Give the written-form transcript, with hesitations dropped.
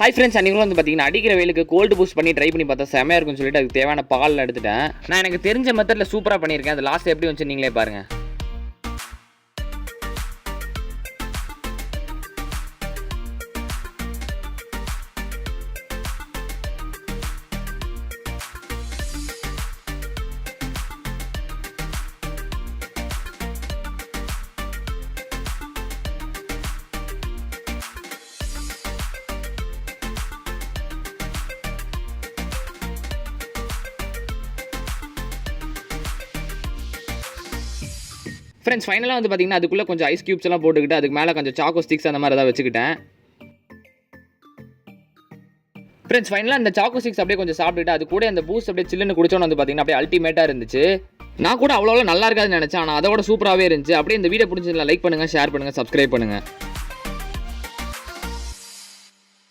Hi friends, அன்றைக்கி வந்து பார்த்தீங்கன்னா அடிக்கிற வெயிலுக்கு கோல்டு பூஸ்ட் பண்ணி ட்ரை பண்ணி பார்த்தா செமையாக இருக்குன்னு சொல்லிட்டு அதுக்கு தேவையான பால் எடுத்துட்டேன். நான் எனக்கு தெரிஞ்ச மெத்தடில் சூப்பராக பண்ணியிருக்கேன். அது லாஸ்ட் எப்படி வந்துச்சு நீங்களே பாருங்கள். ஃப்ரெண்ட்ஸ், ஃபைனலாக வந்து பார்த்தீங்கன்னா அதுக்குள்ளே கொஞ்சம் ஐஸ் க்யூப்ஸ் எல்லாம் போட்டுக்கிட்டு அதுக்கு மேலே கொஞ்சம் சாக்கோ ஸ்டிக்ஸ் அந்த மாதிரி ஏதாவது வச்சுக்கிட்டேன். ஃப்ரெண்ட்ஸ், ஃபைனலாக இந்த சாக்கோ ஸ்டிக்ஸ் அப்படியே கொஞ்சம் சாப்பிட்டுட்டு அது கூட அந்த பூஸ்ட் அப்படியே சில்லுன்னு குடிச்சோன்னு வந்து பார்த்தீங்கன்னா அப்படியே அல்டிமேட்டாக இருந்துச்சு. நான் கூட அவ்வளோ நல்லா இருக்காதுன்னு நினச்சேன், ஆனால் அதோட சூப்பராகவே இருந்துச்சு. அப்படியே இந்த வீடியோ பிடிச்சதில்லை லைக் பண்ணுங்கள், ஷேர் பண்ணுங்கள், சப்ஸ்கிரைப் பண்ணுங்கள்.